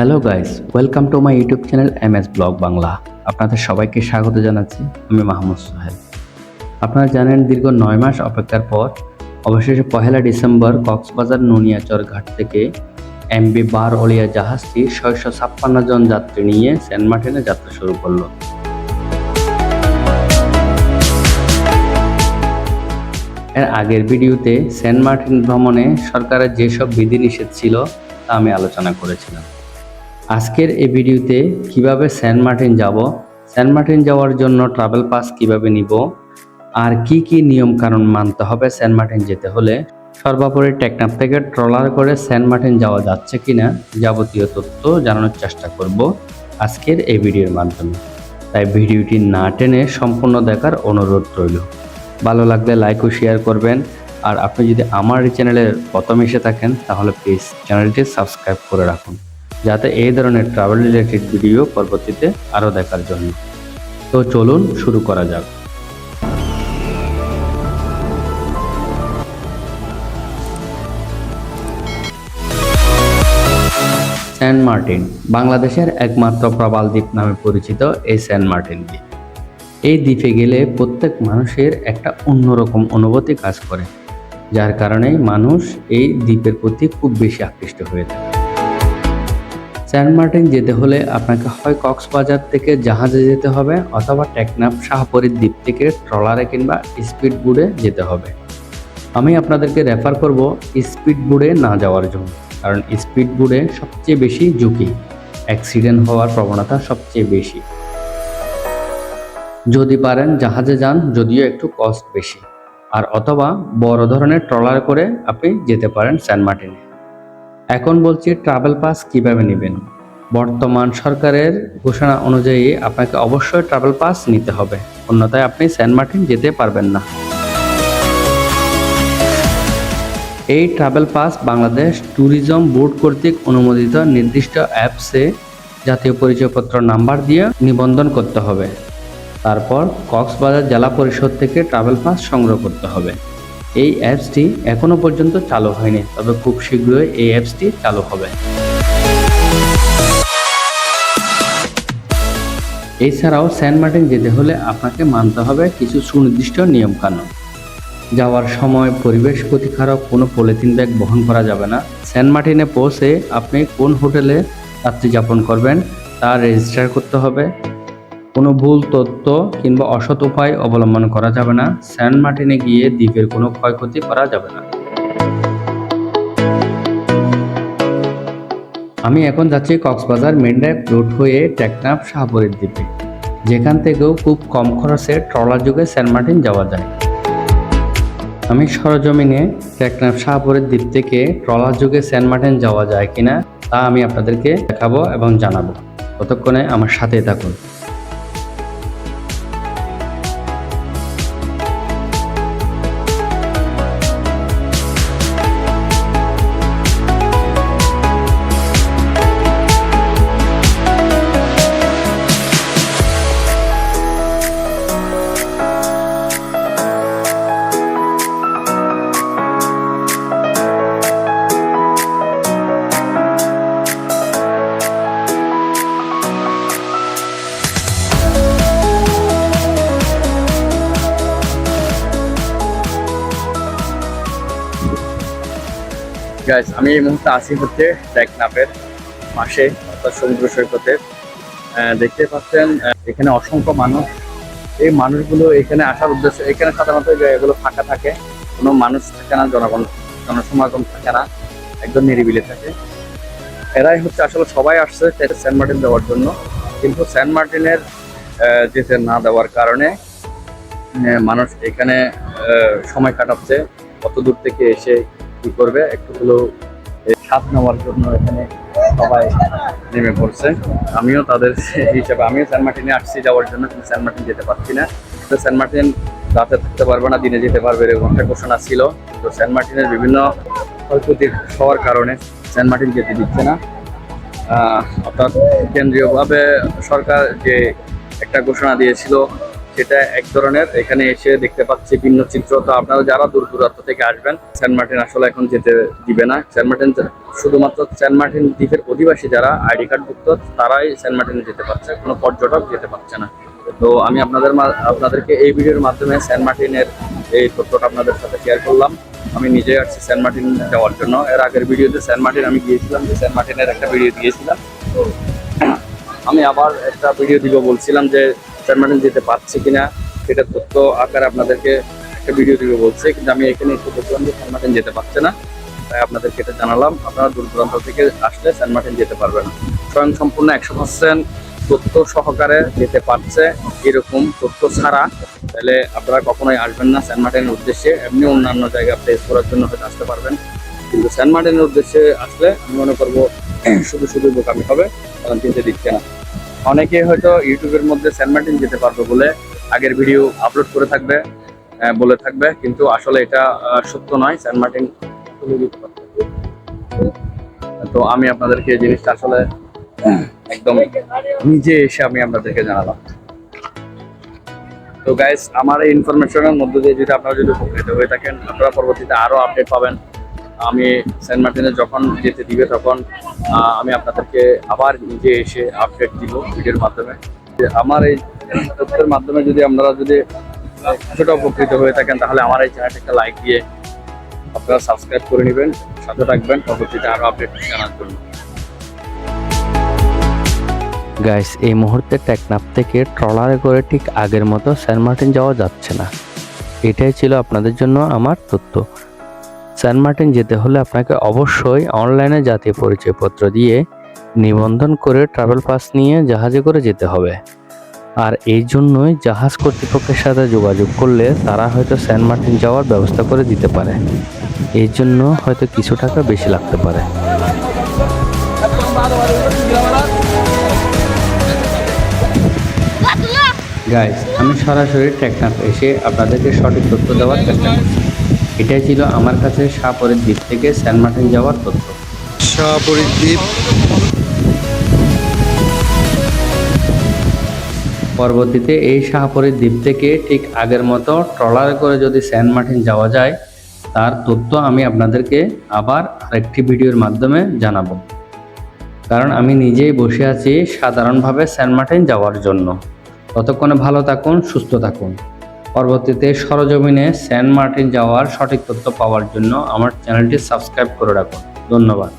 Hello guys, welcome to my YouTube channel MS blog Bangla. আপনাদের সবাইকে স্বাগত জানাচ্ছি। আমি মাহমুদ সোহেল। আপনারা জানেন, দীর্ঘ 9 মাস অপেক্ষার পর অবশেষে 1 ডিসেম্বর কক্সবাজার নুনিয়াচর ঘাট থেকে MV বার অলিয়া জাহাজটি 656 জন যাত্রী নিয়ে সেন্ট মার্টিনে যাত্রা শুরু করলো। এর আগের ভিডিওতে সেন্ট মার্টিন ভ্রমণে সরকারের যেসব বিধিনিষেধ ছিল তা আমি আলোচনা করেছিলাম। আজকের এই ভিডিওতে কিভাবে সেন্ট মার্টিন যাব, সেন্ট মার্টিন যাওয়ার জন্য ট্রাভেল পাস কিভাবে নিব, আর কি কি নিয়ম কানুন মানতে হবে সেন্ট মার্টিন যেতে হলে, সর্বোপরি টেকনাফ থেকে ট্রলার করে সেন্ট মার্টিন যাওয়া যাচ্ছে কিনা যাবতীয় তথ্য জানানোর চেষ্টা করব আজকের এই ভিডিওর মাধ্যমে। তাই ভিডিওটি না টেনে সম্পূর্ণ দেখার অনুরোধ রইল। ভালো লাগলে লাইক ও শেয়ার করবেন। আর আপনি যদি আমার এই চ্যানেলের প্রথম এসে থাকেন তাহলে প্লিজ চ্যানেলটি সাবস্ক্রাইব করে রাখুন, যাতে এই ধরনের ট্রাভেল রিলেটেড ভিডিও পরবর্তীতে আরও দেখার জন্য। তো চলুন শুরু করা যাক। সেন্ট মার্টিন বাংলাদেশের একমাত্র প্রবাল দ্বীপ নামে পরিচিত এই সেন্ট মার্টিন দ্বীপ। এই দ্বীপে গেলে প্রত্যেক মানুষের একটা অন্যরকম অনুভূতি কাজ করে, যার কারণে মানুষ এই দ্বীপের প্রতি খুব বেশি আকৃষ্ট হয়ে থাকে। সেন্ট মার্টিন যেতে হলে আপনাকে হয় কক্সবাজার থেকে জাহাজে যেতে হবে, অথবা টেকনাফ শাহপরীর দ্বীপ থেকে ট্রলারে কিংবা স্পিড বোটে যেতে হবে। আমি আপনাদেরকে রেফার করব স্পিড বোটে না যাওয়ার জন্য, কারণ স্পিড বোটে সবচেয়ে বেশি ঝুঁকি, অ্যাক্সিডেন্ট হওয়ার প্রবণতা সবচেয়ে বেশি। যদি পারেন জাহাজে যান, যদিও একটু কস্ট বেশি, আর অথবা বড় ধরনের ট্রলার করে আপনি যেতে পারেন সেন্ট মার্টিনে। এখন বলছি ট্রাভেল পাস কিভাবে নেবেন। বর্তমান সরকারের ঘোষণা অনুযায়ী আপনাকে অবশ্যই ট্রাভেল পাস নিতে হবে, অন্যথায় আপনি সেন্ট মার্টিন যেতে পারবেন না। এই travel pass Bangladesh tourism board কর্তৃক অনুমোদিত নির্দিষ্ট অ্যাপসে জাতীয় পরিচয়পত্র নাম্বার দিয়ে নিবন্ধন করতে হবে। তারপর কক্সবাজার জেলা পরিষদ থেকে ট্রাভেল পাস সংগ্রহ করতে হবে। এই অ্যাপসটি এখনো পর্যন্ত চালু হয়নি, তবে খুব শীঘ্রই এই অ্যাপসটি চালু হবে। এছাড়াও সেন্ট মার্টিন যেতে হলে আপনাকে মানতে হবে কিছু সুনির্দিষ্ট নিয়মকানুন। যাওয়ার সময় পরিবেশ ক্ষতিকারক কোনো পলিথিন ব্যাগ বহন করা যাবে না। সেন্ট মার্টিনে পৌঁছে আপনি কোন হোটেলে রাত্রি যাপন করবেন তা রেজিস্টার করতে হবে। কোনো ভুল তথ্য কিংবা অসৎ উপায় অবলম্বন করা যাবে না। সেন্ট মার্টিনে গিয়ে দ্বীপের কোনো ক্ষয়ক্ষতি করা যাবে না। আমি এখন যাচ্ছি কক্সবাজার মেন ড্রাইভ রুট হয়ে টেকনাফ শাহপরীর দ্বীপে, যেখান থেকেও খুব কম খরচে ট্রলার যোগে সেন্ট মার্টিন যাওয়া যায়। আমি সরজমিনে টেকনাফ শাহপরীর দ্বীপ থেকে ট্রলার যোগে সেন্ট মার্টিন যাওয়া যায় কিনা তা আমি আপনাদেরকে দেখাবো এবং জানাবো। ততক্ষণে আমার সাথেই থাকুন। গাইস, আমি এই মুহূর্তে আছি হচ্ছে টেকনাফের পাশে, অর্থাৎ সমুদ্র সৈকতের। দেখতে পাচ্ছেন এখানে অসংখ্য মানুষ। এই মানুষগুলো এখানে আসার উদ্দেশ্যে, এখানে সাধারণত জায়গাগুলো ফাঁকা থাকে, কোনো মানুষ থাকে না, জনসমাগম থাকে না, একদম নিরিবিলি থাকে। এরাই হচ্ছে আসলে সবাই আসছে সেন্ট মার্টিন যাওয়ার জন্য, কিন্তু সেন্ট মার্টিনের যেতে না দেওয়ার কারণে মানুষ এখানে সময় কাটাচ্ছে। কত দূর থেকে এসে কি করবে, একটু হলেও স্বাদ নেওয়ার জন্য এখানে সবাই নেমে পড়ছে। আমিও তাদের হিসাবে আমিও সেন্ট মার্টিনে আসছি যাওয়ার জন্য, কিন্তু সেন্ট মার্টিন যেতে পারছি না। তো সেন্ট মার্টিন রাতে থাকতে পারবে না, দিনে যেতে পারবে এরকম একটা ঘোষণা ছিল। তো সেন্ট মার্টিনের বিভিন্ন ক্ষয়ক্ষতি হওয়ার কারণে সেন্ট মার্টিন যেতে দিচ্ছে না। অর্থাৎ কেন্দ্রীয়ভাবে সরকার যে একটা ঘোষণা দিয়েছিল সেটা এক ধরনের। এখানে এসে দেখতে পাচ্ছি ভিন্ন চিত্র। তো আপনারা যারা দূর দূরান্ত থেকে আসবেন, সেন্ট মার্টিন আসলে এখন যেতে দিবে না। সেন্ট মার্টিন শুধুমাত্র সেন্ট মার্টিন দ্বীপের অধিবাসী যারা আইডি কার্ড ভুক্ত তারাই সেন্ট মার্টিনে যেতে পারছে, কোনো পর্যটক যেতে পারছে না। তো আমি আপনাদেরকে এই ভিডিওর মাধ্যমে সেন্ট মার্টিনের এই তথ্যটা আপনাদের সাথে শেয়ার করলাম। আমি নিজে আসছি সেন্ট মার্টিন যাওয়ার জন্য। এর আগের ভিডিওতে সেন্ট মার্টিন আমি গিয়েছিলাম, যে সেন্ট মার্টিনের একটা ভিডিও দিয়েছিলাম। তো আমি আবার একটা ভিডিও দিব, বলছিলাম যে সেন্ট মার্টিন যেতে পারছি কিনা সেটা তথ্য আকারে আপনাদেরকে একটা ভিডিও দিব বলছে, কিন্তু আমি এখানে একটু বলছিলাম যে সেন্ট মার্টিন যেতে পারছে না, তাই আপনাদেরকে এটা জানালাম। আপনারা দূর দূরান্ত থেকে আসলে সেন্ট মার্টিন যেতে পারবে না। স্বয়ং সম্পূর্ণ 100% তথ্য সহকারে যেতে পারছে এরকম তথ্য ছাড়া তাহলে আপনারা কখনোই আসবেন না সেন্ট মার্টিনের উদ্দেশ্যে। এমনি অন্যান্য জায়গা প্লেস করার জন্য হয়তো আসতে পারবেন, কিন্তু সেন্ট মার্টিনের উদ্দেশ্যে আসলে আমি মনে করবো শুধু শুধু বোকামি হবে, কারণ চিনতে দিচ্ছে না। অনেকে হয়তো ইউটিউবের মধ্যে সেন্ট মার্টিন যেতে পারবে বলে আগের ভিডিও আপলোড করে থাকবে, বলে থাকবে, কিন্তু আসলে এটা সত্য নয়। সেন্ট মার্টিন তো আমি আপনাদেরকে এই জিনিসটা আসলে একদম নিজে এসে আমি আপনাদেরকে জানালাম। তো গাইস, আমার এই ইনফরমেশনের মধ্যে দিয়ে যদি আপনারা যদি উপকৃত হয়ে থাকেন, আপনারা পরবর্তীতে আরো আপডেট পাবেন। আমি সেন্ট মার্টিনে যখন যেতে দিবে তখন আমি আপনাদেরকে আবার নিজে এসে আপডেট দিব ভিডিওর মাধ্যমে। আমার এই তথ্যের মাধ্যমে যদি আপনারা যদি কিছুটা উপকৃত হয়ে থাকেন, তাহলে আমার এই চ্যানেলটা একটা লাইক দিয়ে আপনারা সাবস্ক্রাইব করে নেবেন, সাথে থাকবেন পরবর্তীতে আরো আপডেট জানার জন্য। গাইস, এই মুহূর্তে টেকনাফ থেকে ট্রলারে করে ঠিক আগের মতো সেন্ট মার্টিন যাওয়া যাচ্ছে না। এটাই ছিল আপনাদের জন্য আমার তথ্য। সেন্ট মার্টিন যেতে হলে আপনাকে অবশ্যই অনলাইনে জাতীয় পরিচয়পত্র দিয়ে নিবন্ধন করে ট্রাভেল পাস নিয়ে জাহাজে করে যেতে হবে। আর এই জন্যই জাহাজ কর্তৃপক্ষের সাথে যোগাযোগ করলে তারা হয়তো সেন্ট মার্টিন যাওয়ার ব্যবস্থা করে দিতে পারে। এই জন্য হয়তো কিছু টাকা বেশি লাগতে পারে। গাইস, আমি সরাসরি টেকনাফ এসে আপনাদেরকে সঠিক তথ্য দেওয়ার চেষ্টা করছি। এটাই ছিল আমার কাছে শাহপরীর দ্বীপ থেকে সেন্ট মার্টিন যাওয়ার তথ্য। শাহপরীর দ্বীপ। পরবর্তীতে এই শাহপরীর দ্বীপ থেকে ঠিক আগের মতো ট্রলারে করে যদি সেন্ট মার্টিন যাওয়া যায়, তার তথ্য আমি আপনাদেরকে আবার আরেকটি ভিডিওর মাধ্যমে জানাবো। কারণ আমি নিজেই বসে আছি সাধারণভাবে সেন্ট মার্টিন যাওয়ার জন্য। ততক্ষণে ভালো থাকুন, সুস্থ থাকুন। পরবর্তীতে সরজমিনে সেন্ট মার্টিন যাওয়ার সঠিক তথ্য পাওয়ার জন্য আমার চ্যানেলটি সাবস্ক্রাইব করে রাখুন। ধন্যবাদ।